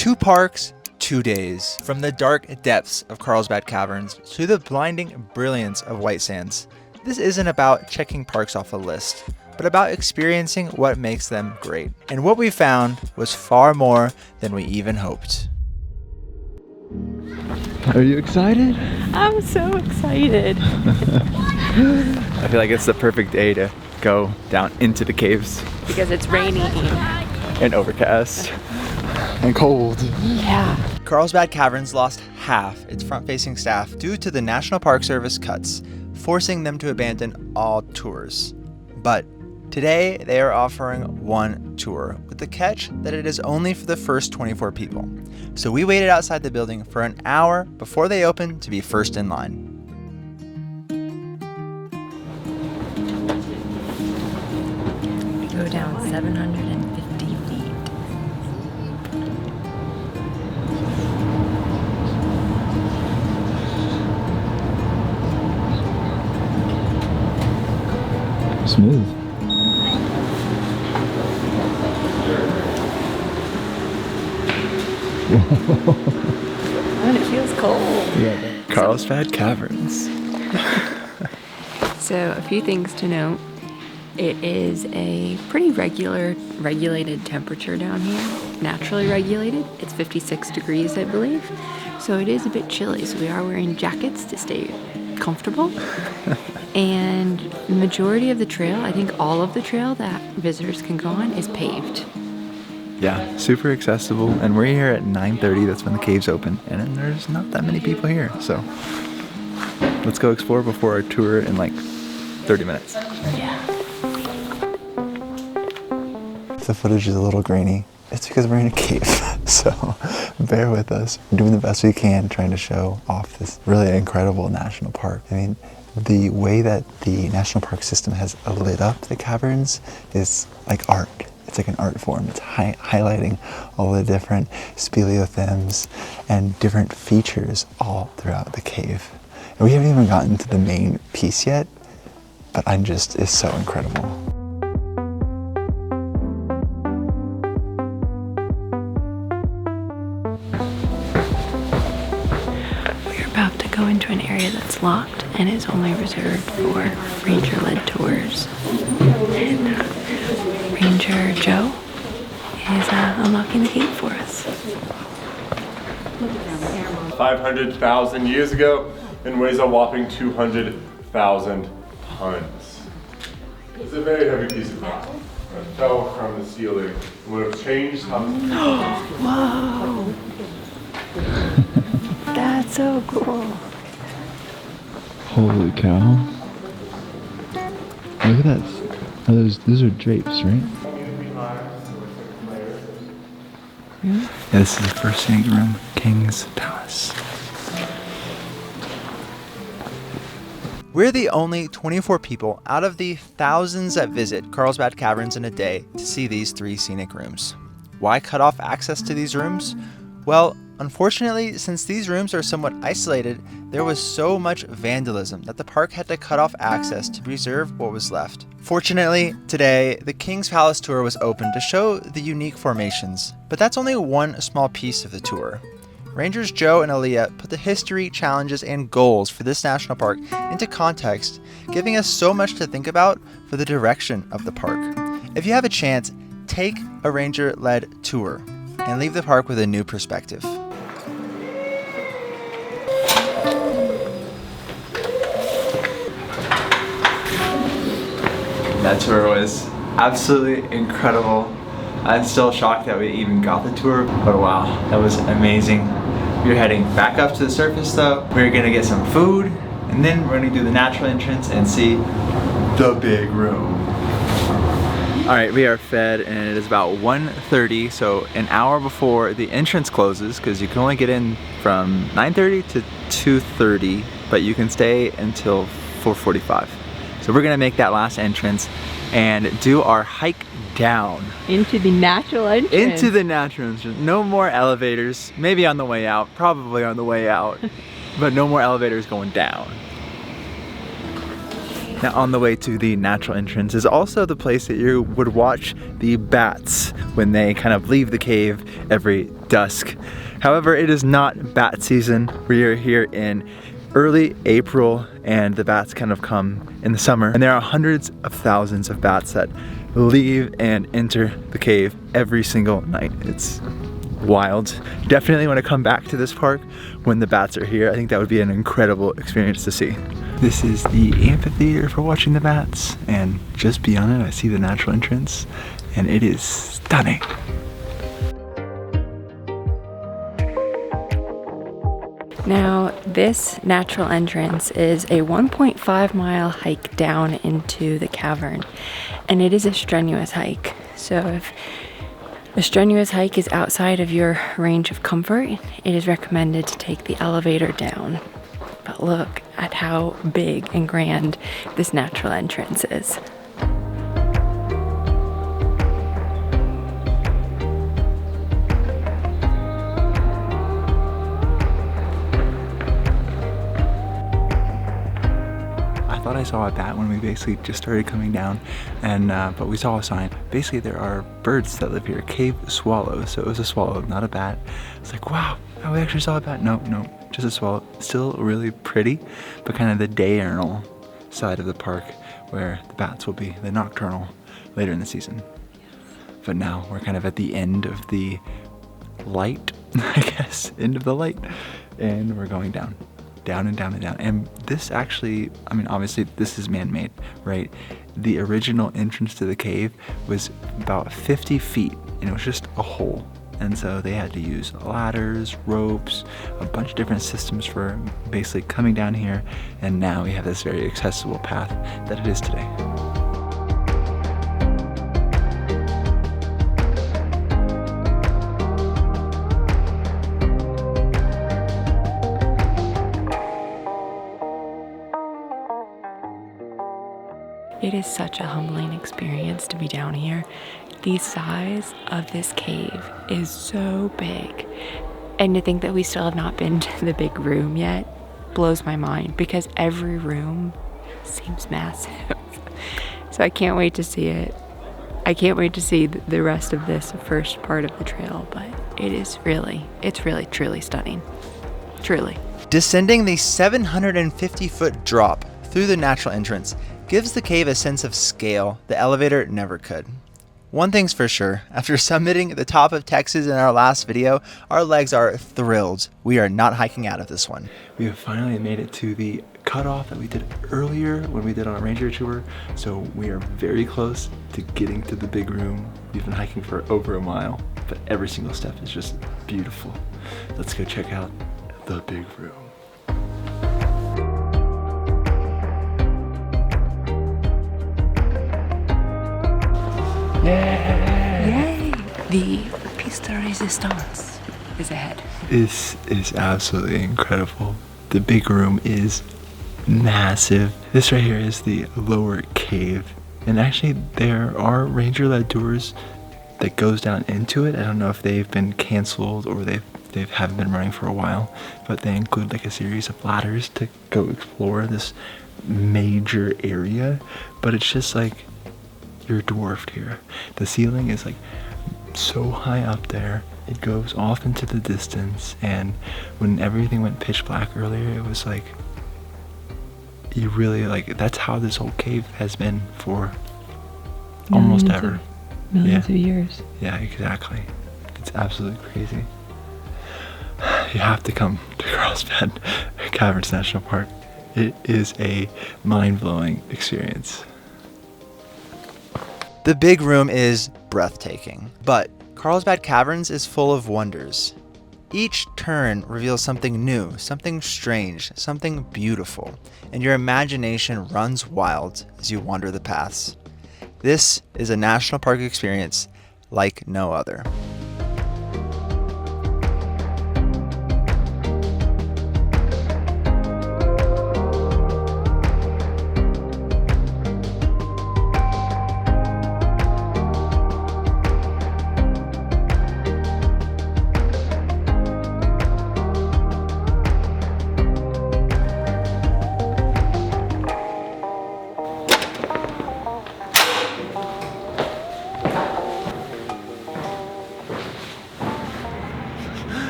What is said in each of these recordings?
2 parks, 2 days. From the dark depths of Carlsbad Caverns to the blinding brilliance of White Sands. This isn't about checking parks off a list, but about experiencing what makes them great. And what we found was far more than we even hoped. Are you excited? I'm so excited. I feel like it's the perfect day to go down into the caves. Because it's rainy. And overcast. And cold. Yeah. Carlsbad Caverns lost half its front-facing staff due to the National Park Service cuts, forcing them to abandon all tours. But today, they are offering one tour, with the catch that it is only for the first 24 people. So we waited outside the building for an hour before they opened to be first in line. We go down 750 feet. Smooth. And it feels cold. Yeah. Carlsbad Caverns. So a few things to note. It is a pretty regulated temperature down here. Naturally regulated. It's 56 degrees, I believe. So it is a bit chilly. So we are wearing jackets to stay comfortable. And the majority of the trail, I think all of the trail that visitors can go on, is paved. Yeah, super accessible. And we're here at 9:30. That's when the caves open. And there's not that many people here. So let's go explore before our tour in like 30 minutes. Yeah. The footage is a little grainy. It's because we're in a cave, so bear with us. We're doing the best we can trying to show off this really incredible national park. I mean, the way that the national park system has lit up the caverns is like art. It's like an art form. It's highlighting all the different speleothems and different features all throughout the cave. And we haven't even gotten to the main piece yet, but it's so incredible. We're about to go into an area that's locked and is only reserved for ranger-led tours. And Ranger Joe is unlocking the gate for us. 500,000 years ago and weighs a whopping 200,000 tons. It's a very heavy piece of rock that fell from the ceiling and would have changed how. Whoa! That's so cool. Holy cow. Look at that. Oh, those are drapes, right? Yeah, this is the first scenic room, King's Palace. We're the only 24 people out of the thousands that visit Carlsbad Caverns in a day to see these 3 scenic rooms. Why cut off access to these rooms? Well, unfortunately, since these rooms are somewhat isolated, there was so much vandalism that the park had to cut off access to preserve what was left. Fortunately, today, the King's Palace tour was open to show the unique formations, but that's only one small piece of the tour. Rangers Joe and Elliot put the history, challenges, and goals for this national park into context, giving us so much to think about for the direction of the park. If you have a chance, take a ranger-led tour and leave the park with a new perspective. That tour was absolutely incredible. I'm still shocked that we even got the tour, but wow, that was amazing. We're heading back up to the surface though. We're gonna get some food, and then we're gonna do the natural entrance and see the big room. All right, we are fed and it is about 1:30, so an hour before the entrance closes, because you can only get in from 9:30 to 2:30, but you can stay until 4:45. So we're gonna make that last entrance and do our hike down. Into the natural entrance. Into the natural entrance. No more elevators. Maybe on the way out, probably on the way out, but no more elevators going down. Now on the way to the natural entrance is also the place that you would watch the bats when they kind of leave the cave every dusk. However, it is not bat season. We are here in early April and the bats kind of come in the summer, and there are hundreds of thousands of bats that leave and enter the cave every single night. It's wild. Definitely want to come back to this park when the bats are here. I think that would be an incredible experience to see. This is the amphitheater for watching the bats, and just beyond it I see the natural entrance, and it is stunning. Now, this natural entrance is a 1.5 mile hike down into the cavern, and it is a strenuous hike. So if a strenuous hike is outside of your range of comfort, it is recommended to take the elevator down. But look at how big and grand this natural entrance is. I thought I saw a bat when we basically just started coming down, and but we saw a sign. Basically there are birds that live here, cave swallows. So it was a swallow, not a bat. It's like, wow, we actually saw a bat. No, just a swallow. Still really pretty, but kind of the diurnal side of the park where the bats will be, the nocturnal, later in the season. But now we're kind of at the end of the light, I guess, end of the light, and we're going down. Down and down and down. And this actually, I mean, obviously this is man-made, right? The original entrance to the cave was about 50 feet and it was just a hole. And so they had to use ladders, ropes, a bunch of different systems for basically coming down here. And now we have this very accessible path that it is today. It is such a humbling experience to be down here. The size of this cave is so big. And to think that we still have not been to the big room yet blows my mind, because every room seems massive. So I can't wait to see it. I can't wait to see the rest of this first part of the trail, but it's really truly stunning. Truly. Descending the 750-foot drop through the natural entrance gives the cave a sense of scale the elevator never could. One thing's for sure, after summiting the top of Texas in our last video, our legs are thrilled. We are not hiking out of this one. We have finally made it to the cutoff that we did earlier when we did our ranger tour, so we are very close to getting to the big room. We've been hiking for over a mile, but every single step is just beautiful. Let's go check out the big room. Yay! The piece de resistance is ahead. This is absolutely incredible. The big room is massive. This right here is the lower cave. And actually there are ranger-led tours that goes down into it. I don't know if they've been canceled or they haven't been running for a while, but they include like a series of ladders to go explore this major area. But it's just like, you're dwarfed here. The ceiling is like so high up there. It goes off into the distance, and when everything went pitch black earlier, it was like, you really like, that's how this whole cave has been for almost ever. Millions of years. Yeah, exactly. It's absolutely crazy. You have to come to Carlsbad Caverns National Park. It is a mind-blowing experience. The big room is breathtaking, but Carlsbad Caverns is full of wonders. Each turn reveals something new, something strange, something beautiful, and your imagination runs wild as you wander the paths. This is a national park experience like no other.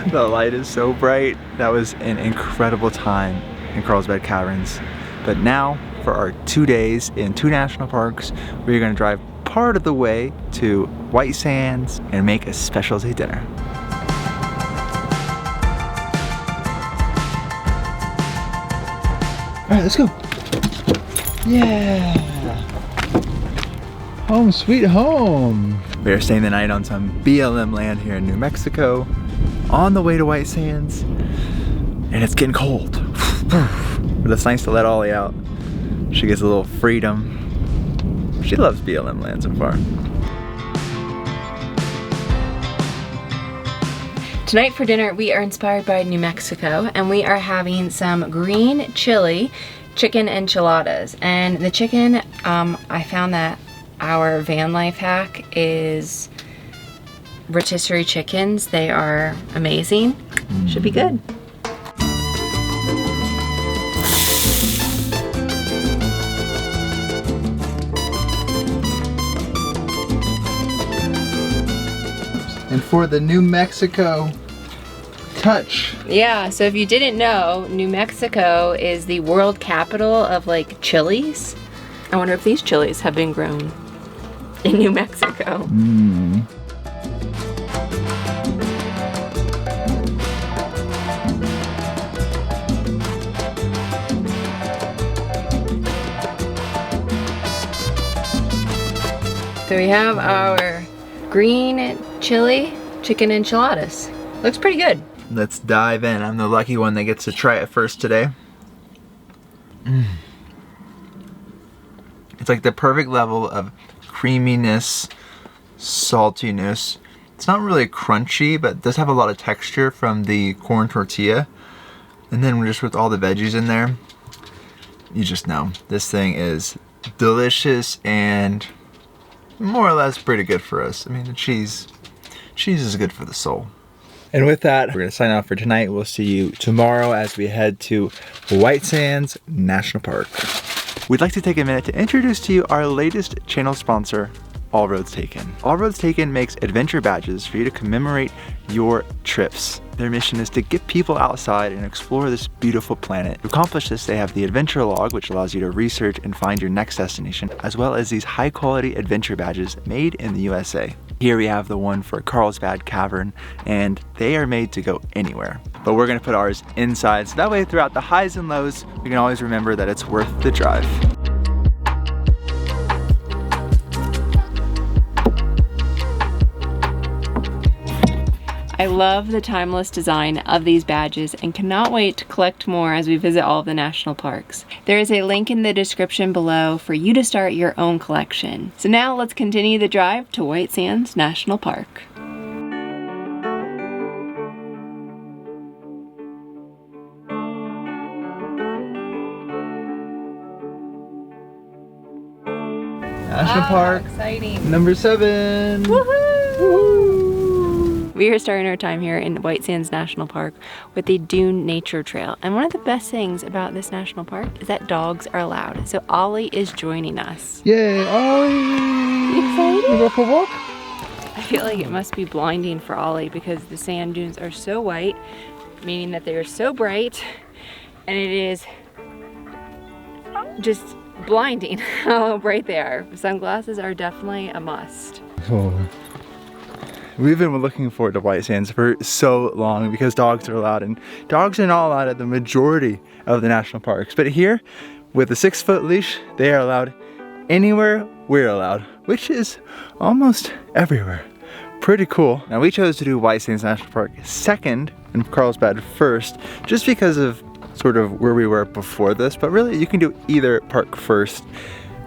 The light is so bright. That was an incredible time in Carlsbad Caverns. But now, for our 2 days in 2 national parks, we're gonna drive part of the way to White Sands and make a specialty dinner. All right, let's go. Yeah. Home sweet home. We are staying the night on some BLM land here in New Mexico on the way to White Sands, and it's getting cold. But it's nice to let Ollie out. She gets a little freedom. She loves BLM land so far. Tonight for dinner, we are inspired by New Mexico, and we are having some green chili chicken enchiladas. And the chicken, I found that our van life hack is rotisserie chickens. They are amazing. Should be good. And for the New Mexico touch. Yeah, so if you didn't know, New Mexico is the world capital of like chilies. I wonder if these chilies have been grown in New Mexico. So we have our green chili chicken enchiladas. Looks pretty good. Let's dive in. I'm the lucky one that gets to try it first today. It's like the perfect level of creaminess, saltiness. It's not really crunchy, but it does have a lot of texture from the corn tortilla. And then just with all the veggies in there, you just know this thing is delicious and more or less pretty good for us. I mean, the cheese is good for the soul. And with that, we're gonna sign off for tonight. We'll see you tomorrow as we head to White Sands National Park. We'd like to take a minute to introduce to you our latest channel sponsor, All Roads Taken. All Roads Taken makes adventure badges for you to commemorate your trips. Their mission is to get people outside and explore this beautiful planet. To accomplish this, they have the adventure log, which allows you to research and find your next destination, as well as these high quality adventure badges made in the USA. Here we have the one for Carlsbad Cavern, and they are made to go anywhere. But we're gonna put ours inside, so that way throughout the highs and lows, we can always remember that it's worth the drive. I love the timeless design of these badges and cannot wait to collect more as we visit all of the national parks. There is a link in the description below for you to start your own collection. So now let's continue the drive to White Sands National Park. National Park, exciting. number 7. Woohoo! Woohoo! We are starting our time here in White Sands National Park with the Dune Nature Trail. And one of the best things about this national park is that dogs are allowed. So Ollie is joining us. Yay, Ollie! You excited? You go for a walk? I feel like it must be blinding for Ollie because the sand dunes are so white, meaning that they are so bright, and it is just blinding how bright they are. Sunglasses are definitely a must. Oh. We've been looking forward to White Sands for so long because dogs are allowed, and dogs are not allowed at the majority of the national parks. But here, with a 6-foot leash, they are allowed anywhere we're allowed, which is almost everywhere. Pretty cool. Now we chose to do White Sands National Park second and Carlsbad first, just because of sort of where we were before this, but really you can do either park first.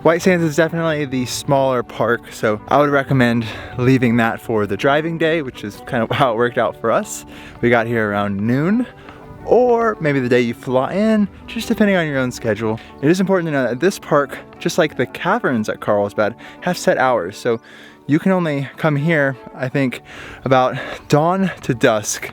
White Sands is definitely the smaller park, so I would recommend leaving that for the driving day, which is kind of how it worked out for us. We got here around noon, or maybe the day you fly in, just depending on your own schedule. It is important to know that this park, just like the caverns at Carlsbad, have set hours, so you can only come here, I think, about dawn to dusk.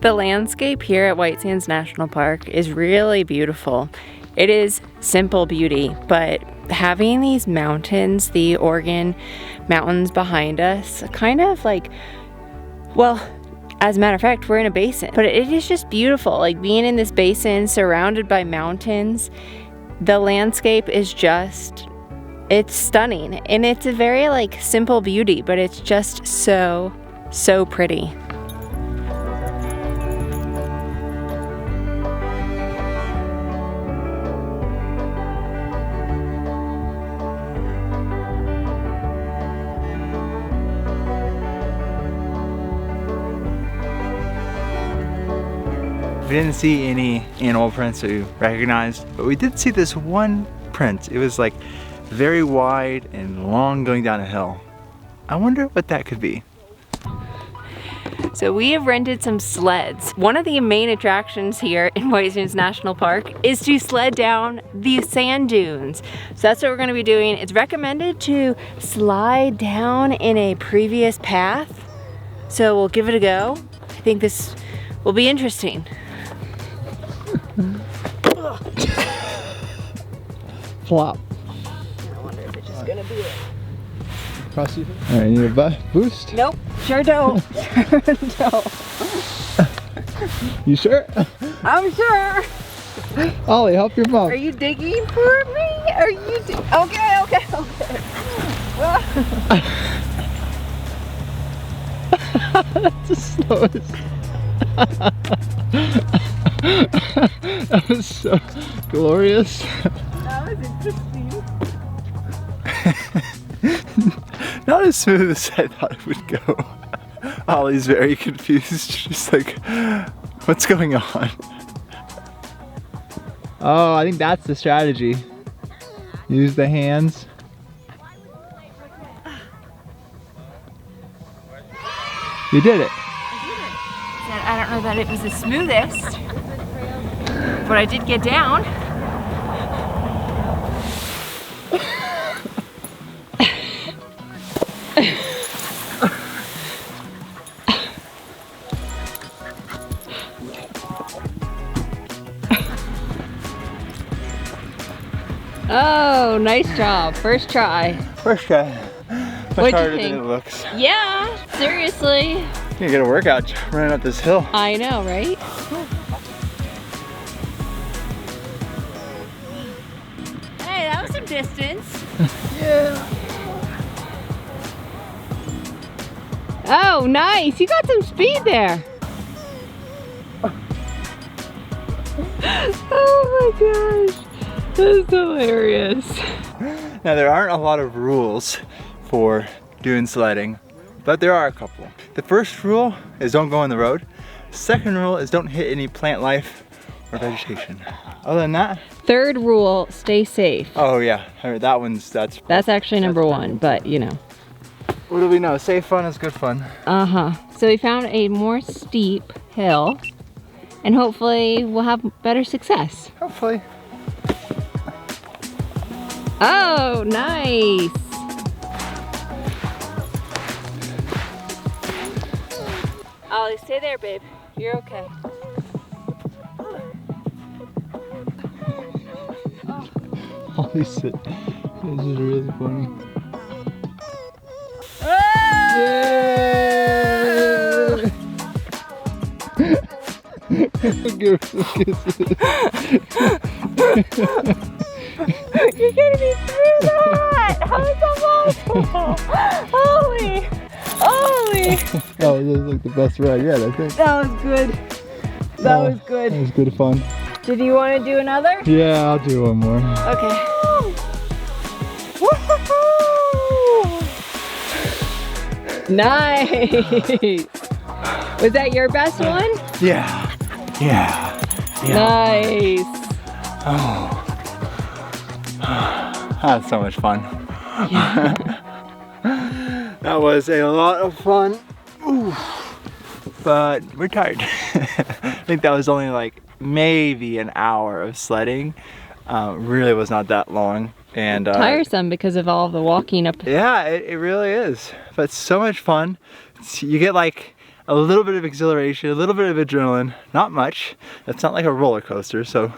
The landscape here at White Sands National Park is really beautiful. It is simple beauty, but having these mountains, the Oregon mountains behind us, kind of like, well, as a matter of fact, we're in a basin, but it is just beautiful. Like being in this basin surrounded by mountains, the landscape is just, it's stunning. And it's a very like simple beauty, but it's just so pretty. We didn't see any animal prints that we recognized, but we did see this one print. It was like very wide and long going down a hill. I wonder what that could be. So we have rented some sleds. One of the main attractions here in White Sands National Park is to sled down the sand dunes. So that's what we're gonna be doing. It's recommended to slide down in a previous path. So we'll give it a go. I think this will be interesting. Flop. I wonder if it's just gonna be it. Cross you. All right, you need a boost? Nope, sure don't. Sure don't. You sure? I'm sure. Ollie, help your mom. Are you digging for me? Are you okay, okay, okay. That's the slowest. That was so glorious. That was interesting. Not as smooth as I thought it would go. Ollie's very confused. She's like, what's going on? Oh, I think that's the strategy. Use the hands. You did it. I don't know that it was the smoothest, but I did get down. Oh, nice job. First try. First try. Much harder than it looks. Yeah, seriously. You get a workout running up this hill. I know, right? Hey, that was some distance. Yeah. Oh, nice. You got some speed there. Oh my gosh. That's hilarious. Now there aren't a lot of rules for dune sledding, but there are a couple. The first rule is don't go on the road. Second rule is don't hit any plant life or vegetation. Other than that. Third rule, stay safe. Oh yeah, that's actually number one, but you know. What do we know? Safe fun is good fun. So we found a more steep hill and hopefully we'll have better success. Hopefully. Oh, nice. Ollie, stay there, babe. You're okay. Ollie sit. This is really funny. Oh! Give her some kisses. You're gonna be through that! How is that possible? Ollie! Ollie! Oh, this is like the best ride yet, I think. That was good. That was good. That was good fun. Did you want to do another? Yeah, I'll do one more. Okay. Nice! Was that your best one? Yeah. Yeah. Nice. Oh. That's so much fun. Yeah. That was a lot of fun. Ooh. But we're tired. I think that was only like maybe an hour of sledding. Really was not that long. And tiresome because of all the walking up. Yeah, it really is. But so much fun. You get like a little bit of exhilaration, a little bit of adrenaline, not much. It's not like a roller coaster, so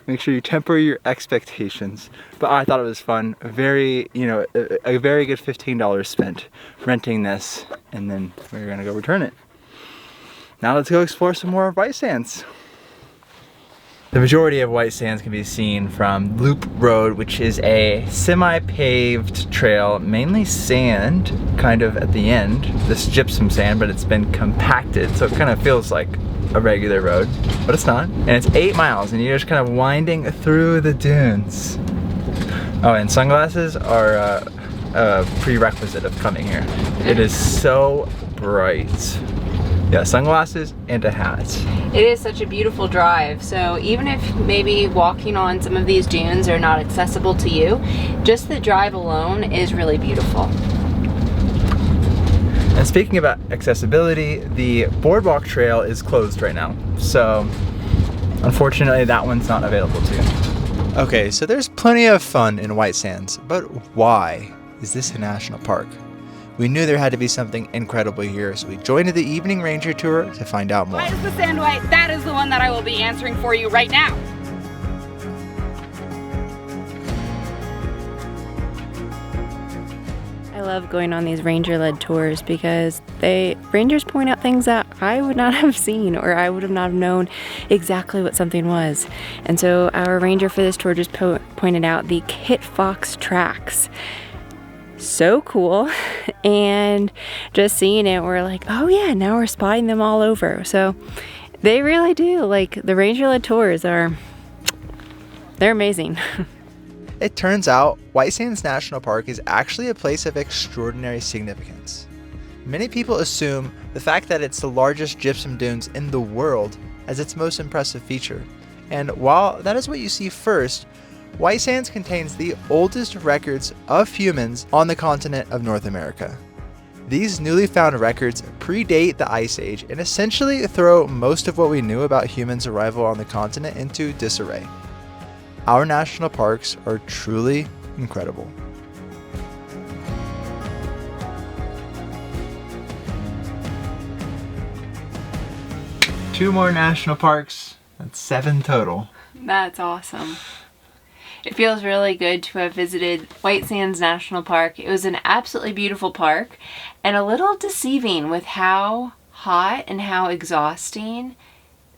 make sure you temper your expectations. But I thought it was fun. Very, you know, a very good $15 spent renting this, and then we're gonna go return it. Now let's go explore some more White Sands. The majority of White Sands can be seen from Loop Road, which is a semi-paved trail, mainly sand, kind of at the end. This gypsum sand, but it's been compacted, so it kind of feels like a regular road, but it's not. And it's 8 miles, and you're just kind of winding through the dunes. Oh, and sunglasses are a prerequisite of coming here. It is so bright. Yeah, sunglasses and a hat. It is such a beautiful drive, so even if maybe walking on some of these dunes are not accessible to you, just the drive alone is really beautiful. And speaking about accessibility, the boardwalk trail is closed right now, so unfortunately that one's not available to you. Okay, so there's plenty of fun in White Sands, but why is this a national park? We knew there had to be something incredible here, so we joined the evening ranger tour to find out more. Why is the sand white? That is the one that I will be answering for you right now. I love going on these ranger-led tours because rangers point out things that I would not have seen, or I would not have known exactly what something was. And so our ranger for this tour just pointed out the Kit Fox tracks. So cool. And just seeing it, we're like, oh yeah, now we're spotting them all over. So they really do, like, the ranger-led tours they're amazing. It turns out White Sands National Park is actually a place of extraordinary significance. Many people assume the fact that it's the largest gypsum dunes in the world as its most impressive feature. And while that is what you see first, White Sands contains the oldest records of humans on the continent of North America. These newly found records predate the Ice Age and essentially throw most of what we knew about humans' arrival on the continent into disarray. Our national parks are truly incredible. Two more national parks, that's 7 total. That's awesome. It feels really good to have visited White Sands National Park. It was an absolutely beautiful park and a little deceiving with how hot and how exhausting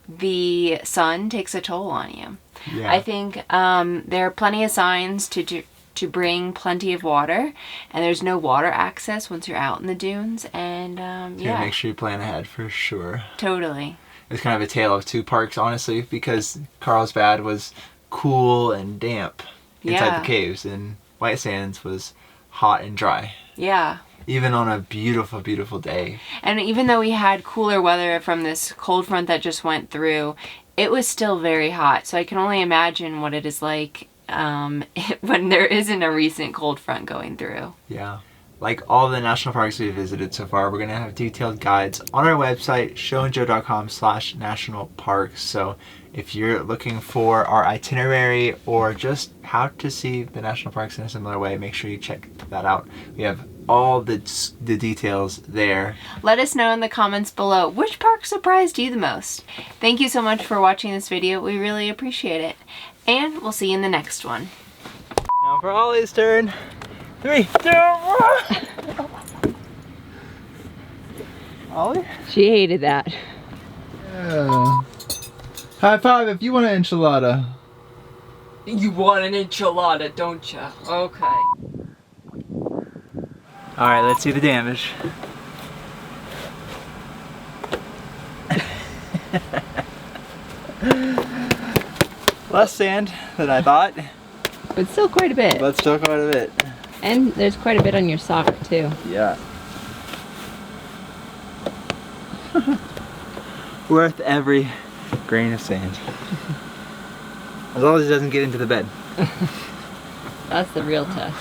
the sun takes a toll on you. Yeah. I think there are plenty of signs to bring plenty of water, and there's no water access once you're out in the dunes, and yeah. Make sure you plan ahead for sure. Totally. It's kind of a tale of two parks, honestly, because Carlsbad was cool and damp inside the caves, and White Sands was hot and dry. Yeah. Even on a beautiful, beautiful day. And even though we had cooler weather from this cold front that just went through, it was still very hot. So I can only imagine what it is like when there isn't a recent cold front going through. Yeah. Like all the national parks we've visited so far, we're going to have detailed guides on our website, showandjoe.com/nationalparks. So if you're looking for our itinerary or just how to see the national parks in a similar way, make sure you check that out. We have all the details there. Let us know in the comments below which park surprised you the most. Thank you so much for watching this video. We really appreciate it. And we'll see you in the next one. Now for Ollie's turn. 3, 2, 1. Ollie? She hated that. Yeah. High five if you want an enchilada. You want an enchilada, don't you? Okay. Alright, let's see the damage. Less sand than I thought. But still quite a bit. But still quite a bit. And there's quite a bit on your sock too. Yeah. Worth every grain of sand. As long as it doesn't get into the bed. That's the real test.